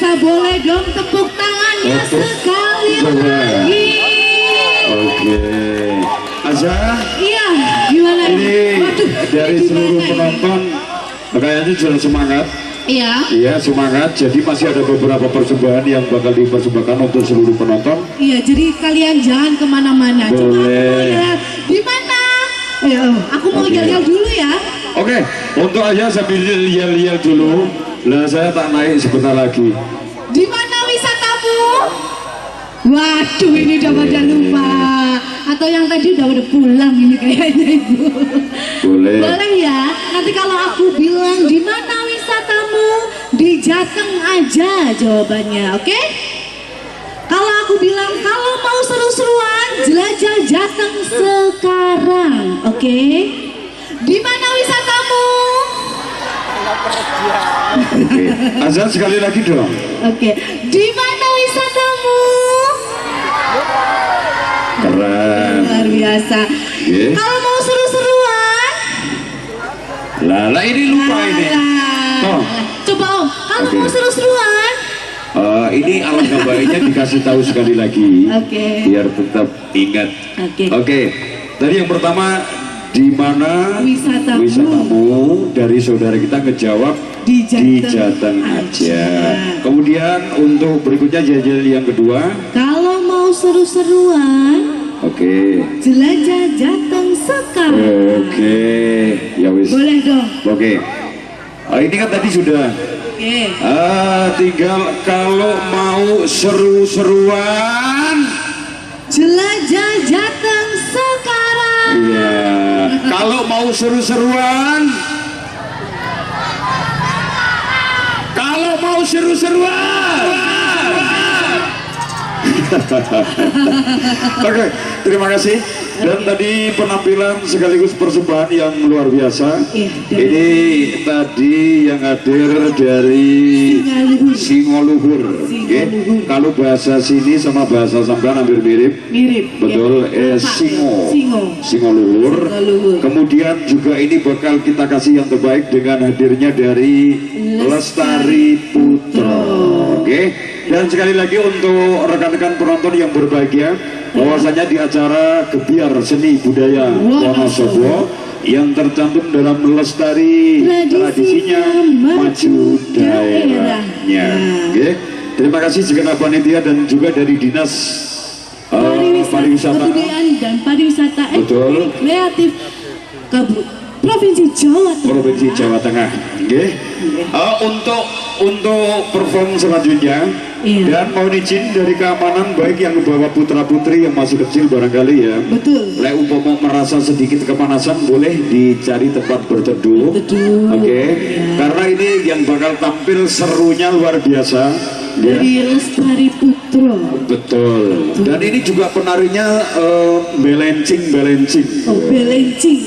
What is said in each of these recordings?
biasa, boleh dong tepuk tangannya sekali lagi. Oke. Aza? Iya, gimana? Ini dari seluruh penonton kayaknya sudah semangat. Iya. Iya, semangat. Jadi masih ada beberapa persembahan yang bakal dipersembahkan untuk seluruh penonton. Iya, jadi kalian jangan kemana-mana. Boleh. Di mana? Ayo, aku mau yel-yel dulu ya. Oke, untuk aja sambil yel-yel dulu. Lah saya tak naik sebentar lagi. Di mana wisatamu? Waduh, ini udah pada lupa. Atau yang tadi udah pulang ini kayaknya Ibu. Boleh. Boleh ya. Nanti kalau aku bilang di mana wisatamu, di Jateng aja jawabannya, oke? Kalau aku bilang kalau mau seru-seruan, jelajah Jateng sekarang, oke? Di mana wisatamu? Oke. Azan sekali lagi dong. Oke. Di mana wisatamu? Keren. Luar biasa. Yeah. Kalau mau seru-seruan, Lah ini lupa ini. Oh. Coba Om, kalau Oke. mau seru-seruan. Ini alangkah baiknya dikasih tahu sekali lagi. Oke. Biar tetap ingat. Oke. Oke. Tadi yang pertama di mana Wisatamu. dari saudara kita ngejawab Di Jateng Jateng aja. aja. Kemudian untuk berikutnya jajal yang kedua. Kalau mau seru-seruan, Oke. jelajah Jateng sekarang. Oke. Ya wis. Boleh dong. Oke. Ini kan tadi sudah. Oke. Tinggal kalau mau seru-seruan. Jelajah Jateng sekarang. Iya. Kalau mau seru-seruan. Kalau mau seru-seruan. Oke, terima kasih. Dan tadi penampilan sekaligus persembahan yang luar biasa. Iya, Ini tadi yang hadir dari Singoluhur. Oke. Kalau bahasa sini sama bahasa sampean hampir mirip. Mirip. Betul, ya. Singoluhur. Kemudian juga ini bakal kita kasih yang terbaik dengan hadirnya dari Lestari Putra. Oke. Dan sekali lagi untuk rekan-rekan penonton yang berbahagia, bahwasanya di acara Gebiar Seni Budaya Wonosobo yang tercantum dalam Lestari tradisinya maju daerahnya. Oke. Terima kasih segenap panitia dan juga dari Dinas Pariwisata Kebudayaan dan Pariwisata Betul. Kreatif Provinsi Jawa Tengah. Provinsi Jawa Tengah. Oke. Untuk perform selanjutnya, dan mohon izin dari keamanan baik yang membawa putra putri yang masih kecil barangkali ya. Betul. Lek umpama merasa sedikit kepanasan boleh dicari tempat berteduh. Oke. Karena ini yang bakal tampil serunya luar biasa. Dari Lestari Putra. Betul. Dan ini juga penarinya belencing. Oh, belencing.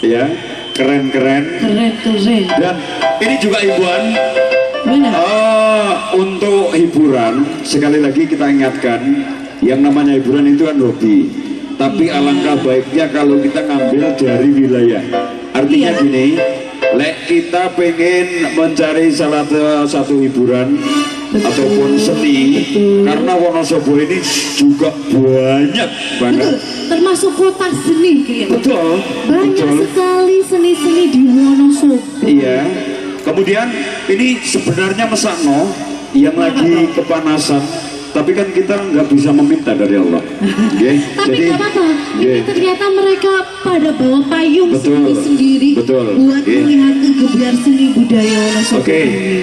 Ya, keren. Keren. Dan ini juga hiburan. Mana? Untuk hiburan, sekali lagi kita ingatkan, yang namanya hiburan itu kan hobi. Tapi alangkah baiknya kalau kita ngambil dari wilayah. Artinya gini, lek kita pengen mencari salah satu hiburan ataupun seni, karena Wonosobo ini juga banyak banget. Termasuk kota seni kayaknya. Betul. Banyak sekali seni-seni di Wonosobo. Iya. Kemudian ini sebenarnya mesakno yang lagi kepanasan, tapi kan kita nggak bisa meminta dari Allah. Tapi nggak apa-apa. Ini ternyata mereka pada bawa payung Betul. sendiri Betul. buat melihat Gebiar Seni Budaya Wonosobo. Oke.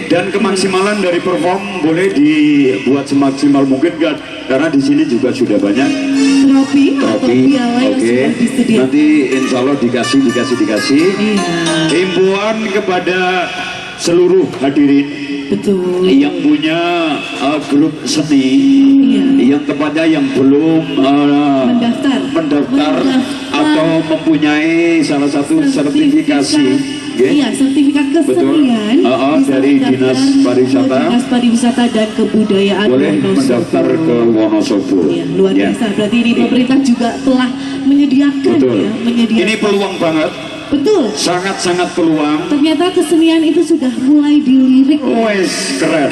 Dan kemaksimalan dari perform boleh dibuat semaksimal mungkin kan? Karena di sini juga sudah banyak trofi atau piala yang sudah disediakan. Nanti insya Allah dikasih. Iya. Himbauan kepada seluruh hadirin yang punya grup seni, yang tepatnya yang belum mendaftar atau mempunyai salah satu sertifikasi. Iya, sertifikat kesenian dari Dinas Pariwisata dan Kebudayaan boleh Wonosobo. mendaftar ke Wonosobo. Luar biasa. Berarti ini pemerintah juga telah menyediakan. Ini peluang banget. Betul. Sangat-sangat peluang. Ternyata kesenian itu sudah mulai dilirik. Wes keren.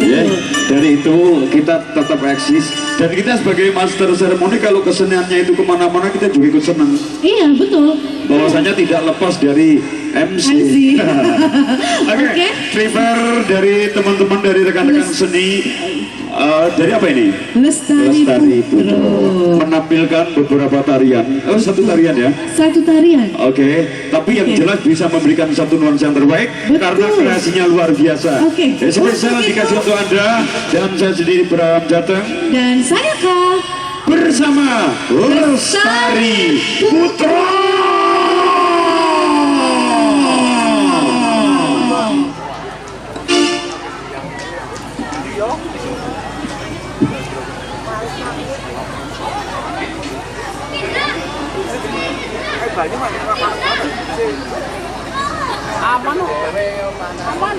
Ya, dari itu kita tetap eksis dan kita sebagai master seremoni kalau keseniannya itu kemana-mana kita juga ikut senang. Iya, betul. Bahwasanya tidak lepas dari MC. MC. Oke, Oke. prepare dari teman-teman dari rekan-rekan seni dari apa ini? Lestari Putro. Menampilkan beberapa tarian. Oh, satu tarian ya. Satu tarian. Oke, tapi yang Oke. jelas bisa memberikan satu nuansa yang terbaik Betul. karena kreasinya luar biasa. Oke. Spesial Oke, dikasih untuk Anda dan saya sendiri Bram Jateng Dan saya Kak. bersama Lestari Putra. Aman loh. Aman.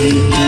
Hey!